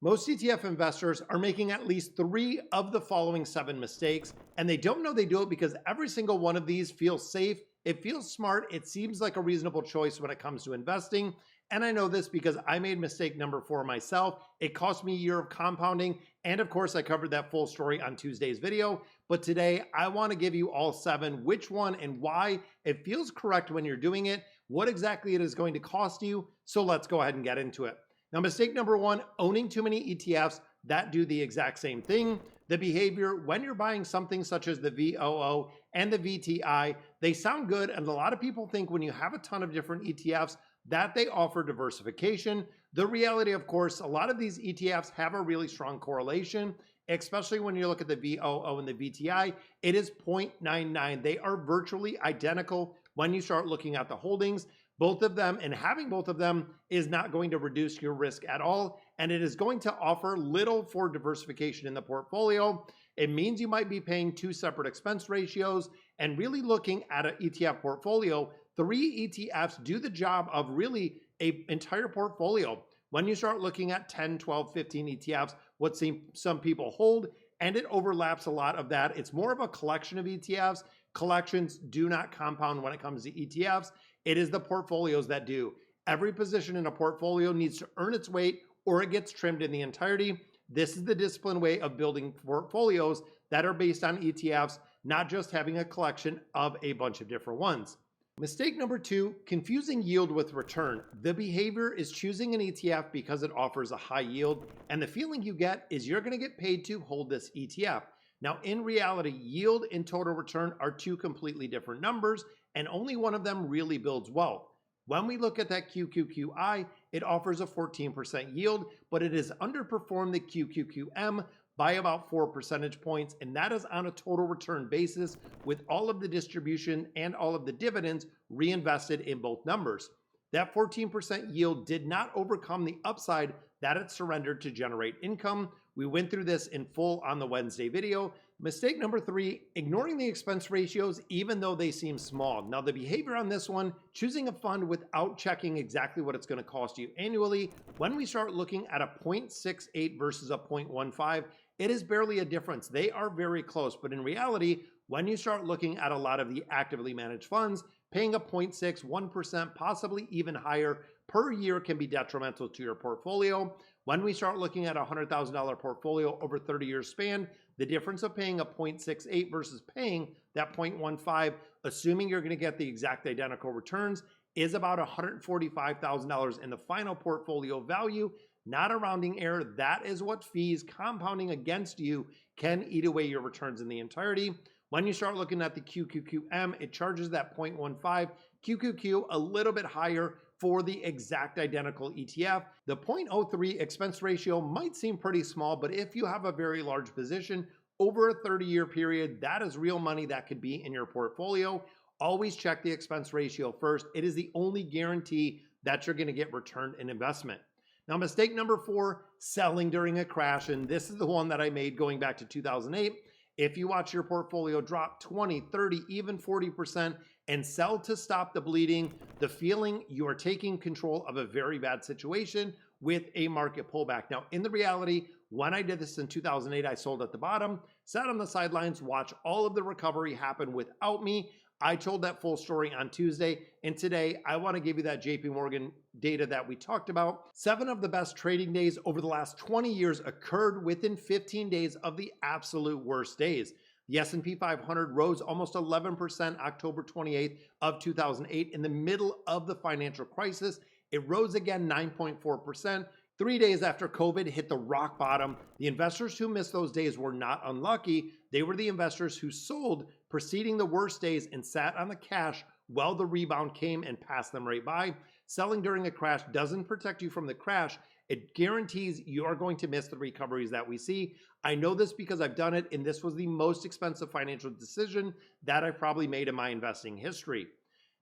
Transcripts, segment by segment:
Most ETF investors are making at least 3 of the following 7 mistakes, and they don't know they do it because every single one of these feels safe, it feels smart, it seems like a reasonable choice when it comes to investing. And I know this because I made mistake number 4 myself. It cost me a year of compounding, and of course I covered that full story on Tuesday's video. But today I want to give you all 7, which one and why it feels correct when you're doing it, what exactly it is going to cost you. So let's go ahead and get into it. Now, mistake number 1, owning too many ETFs that do the exact same thing. The behavior when you're buying something such as the VOO and the VTI, they sound good, and a lot of people think when you have a ton of different ETFs that they offer diversification. The reality, of course, a lot of these ETFs have a really strong correlation, especially when you look at the VOO and the VTI. It is 0.99. They are virtually identical when you start looking at the holdings. Both of them, and having both of them is not going to reduce your risk at all, and it is going to offer little for diversification in the portfolio. It means you might be paying 2 separate expense ratios, and really looking at an ETF portfolio, 3 ETFs do the job of really an entire portfolio. When you start looking at 10, 12, 15 ETFs, what some people hold, and it overlaps a lot of that. It's more of a collection of ETFs. Collections do not compound when it comes to ETFs. It is the portfolios that do. Every position in a portfolio needs to earn its weight or it gets trimmed in the entirety. This is the disciplined way of building portfolios that are based on ETFs, not just having a collection of a bunch of different ones. Mistake number 2, confusing yield with return. The behavior is choosing an ETF because it offers a high yield, and the feeling you get is you're going to get paid to hold this ETF. Now, in reality, yield and total return are 2 completely different numbers, and only one of them really builds wealth. When we look at that QQQI, it offers a 14% yield, but it has underperformed the QQQM by about 4 percentage points, and that is on a total return basis with all of the distribution and all of the dividends reinvested in both numbers. That 14% yield did not overcome the upside that it surrendered to generate income. We went through this in full on the Wednesday video. Mistake number 3, ignoring the expense ratios even though they seem small. Now, the behavior on this one, choosing a fund without checking exactly what it's going to cost you annually. When we start looking at a 0.68 versus a 0.15, it is barely a difference. They are very close, but in reality, when you start looking at a lot of the actively managed funds, paying a 0.6, 1%, possibly even higher per year can be detrimental to your portfolio. When we start looking at a $100,000 portfolio over 30 years span, the difference of paying a 0.68 versus paying that 0.15, assuming you're going to get the exact identical returns, is about $145,000 in the final portfolio value. Not a rounding error. That is what fees compounding against you can eat away your returns in the entirety. When you start looking at the QQQM, it charges that 0.15, QQQ a little bit higher for the exact identical ETF. The 0.03 expense ratio might seem pretty small, but if you have a very large position over a 30-year period, that is real money that could be in your portfolio. Always check the expense ratio first. It is the only guarantee that you're going to get return in investment. Now, mistake number 4, selling during a crash, and this is the one that I made going back to 2008. If you watch your portfolio drop 20, 30, even 40% and sell to stop the bleeding, the feeling you are taking control of a very bad situation with a market pullback. Now, in the reality, when I did this in 2008, I sold at the bottom, sat on the sidelines, watched all of the recovery happen without me. I told that full story on Tuesday, and today I want to give you that JP Morgan data that we talked about. 7 of the best trading days over the last 20 years occurred within 15 days of the absolute worst days. The S&P 500 rose almost 11% October 28th of 2008 in the middle of the financial crisis. It rose again 9.4%. 3 days after COVID hit the rock bottom. The investors who missed those days were not unlucky. They were the investors who sold preceding the worst days and sat on the cash while the rebound came and passed them right by. Selling during a crash doesn't protect you from the crash. It guarantees you are going to miss the recoveries that we see. I know this because I've done it, and this was the most expensive financial decision that I've probably made in my investing history.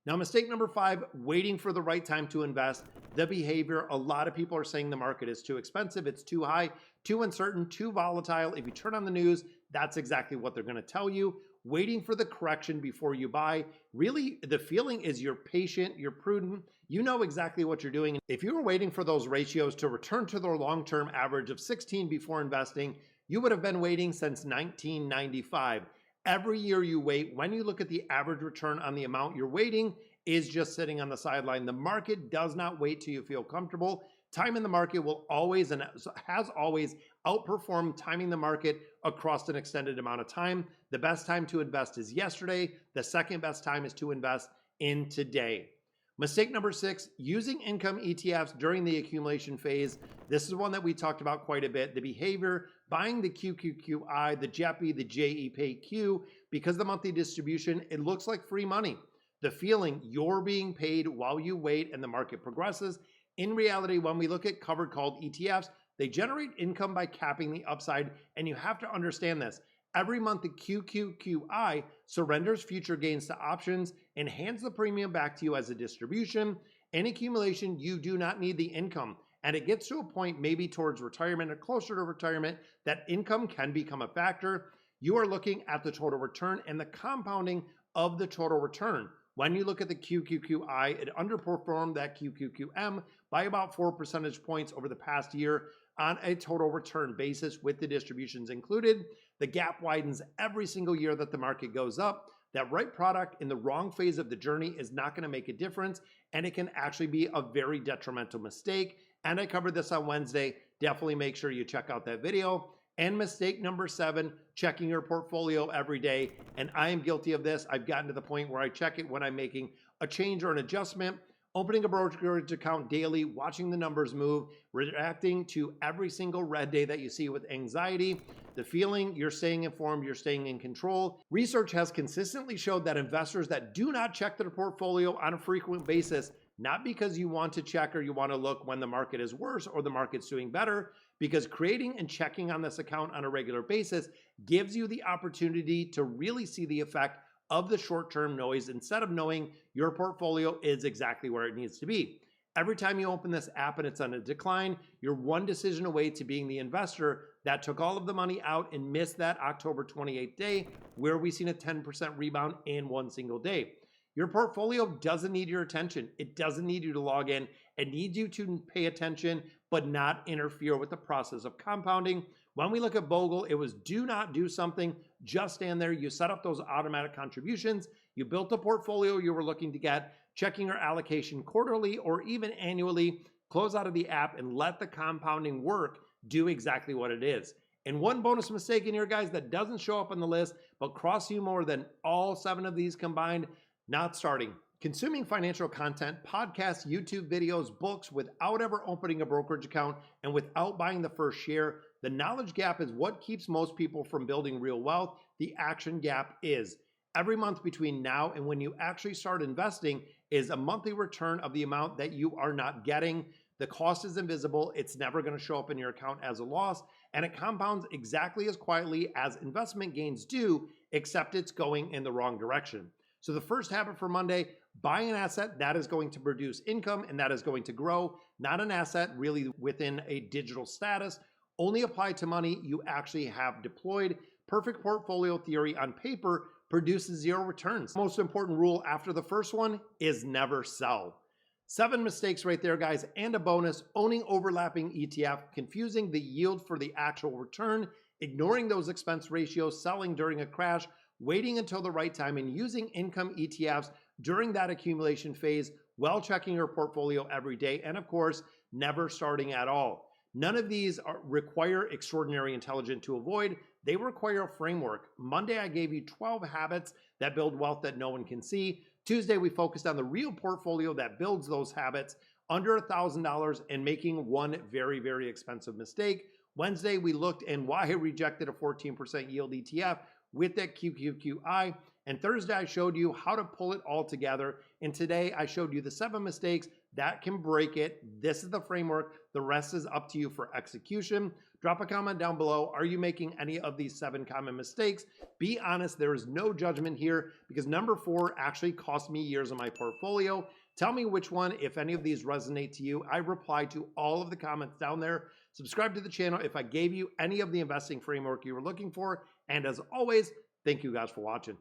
Now, mistake number 5, waiting for the right time to invest. The behavior, a lot of people are saying the market is too expensive, it's too high, too uncertain, too volatile. If you turn on the news, that's exactly what they're going to tell you. waiting for the correction before you buy. Really, the feeling is you're patient, you're prudent, you know exactly what you're doing. If you were waiting for those ratios to return to their long-term average of 16 before investing, you would have been waiting since 1995. Every year you wait, when you look at the average return on the amount you're waiting, is just sitting on the sideline. The market does not wait till you feel comfortable. Time in the market will always and has always outperformed timing the market across an extended amount of time. The best time to invest is yesterday. The second best time is to invest in today. Mistake number 6, using income ETFs during the accumulation phase. This is one that we talked about quite a bit. The behavior, buying the QQQI, the JEPI, the JEPQ, because the monthly distribution, it looks like free money. The feeling you're being paid while you wait and the market progresses. In reality, when we look at covered called ETFs, they generate income by capping the upside, and you have to understand this. Every month, the QQQI surrenders future gains to options and hands the premium back to you as a distribution. In accumulation, you do not need the income, and it gets to a point maybe towards retirement or closer to retirement that income can become a factor. You are looking at the total return and the compounding of the total return. When you look at the QQQI, it underperformed that QQQM by about 4 percentage points over the past year on a total return basis with the distributions included. The gap widens every single year that the market goes up. That right product in the wrong phase of the journey is not going to make a difference, and it can actually be a very detrimental mistake. And I covered this on Wednesday. Definitely make sure you check out that video. And mistake number 7, checking your portfolio every day. And I am guilty of this. I've gotten to the point where I check it when I'm making a change or an adjustment, opening a brokerage account daily, watching the numbers move, reacting to every single red day that you see with anxiety. The feeling you're staying informed, you're staying in control. Research has consistently showed that investors that do not check their portfolio on a frequent basis, not because you want to check or you want to look when the market is worse or the market's doing better, because creating and checking on this account on a regular basis gives you the opportunity to really see the effect of the short-term noise instead of knowing your portfolio is exactly where it needs to be. Every time you open this app and it's on a decline, you're one decision away to being the investor that took all of the money out and missed that October 28th day where we've seen a 10% rebound in one single day. Your portfolio doesn't need your attention. It doesn't need you to log in. It needs you to pay attention, but not interfere with the process of compounding. When we look at Bogle, it was do not do something, just stand there. You set up those automatic contributions. You built a portfolio you were looking to get, checking your allocation quarterly or even annually, close out of the app and let the compounding work do exactly what it is. And one bonus mistake in here, guys, that doesn't show up on the list, but costs you more than all 7 of these combined, not starting. Consuming financial content, podcasts, YouTube videos, books without ever opening a brokerage account and without buying the first share. The knowledge gap is what keeps most people from building real wealth. The action gap is every month between now and when you actually start investing is a monthly return of the amount that you are not getting. The cost is invisible. It's never going to show up in your account as a loss, and it compounds exactly as quietly as investment gains do, except it's going in the wrong direction. So the first habit for Monday, buy an asset that is going to produce income and that is going to grow, not an asset really within a digital status. Only apply to money you actually have deployed. Perfect portfolio theory on paper produces 0 returns. Most important rule after the first one is never sell. 7 mistakes right there, guys, and a bonus: owning overlapping ETF, confusing the yield for the actual return, ignoring those expense ratios, selling during a crash, waiting until the right time, and using income ETFs during that accumulation phase while checking your portfolio every day, and of course, never starting at all. None of these require extraordinary intelligence to avoid. They require a framework. Monday, I gave you 12 habits that build wealth that no one can see. Tuesday, we focused on the real portfolio that builds those habits under $1,000 and making one very, very expensive mistake. Wednesday, we looked and why I rejected a 14% yield ETF with that QQQI. And Thursday, I showed you how to pull it all together. And today, I showed you the 7 mistakes that can break it. This is the framework. The rest is up to you for execution. Drop a comment down below. Are you making any of these 7 common mistakes? Be honest. There is no judgment here because number 4 actually cost me years of my portfolio. Tell me which one, if any of these resonate to you. I reply to all of the comments down there. Subscribe to the channel if I gave you any of the investing framework you were looking for. And as always, Thank you guys for watching.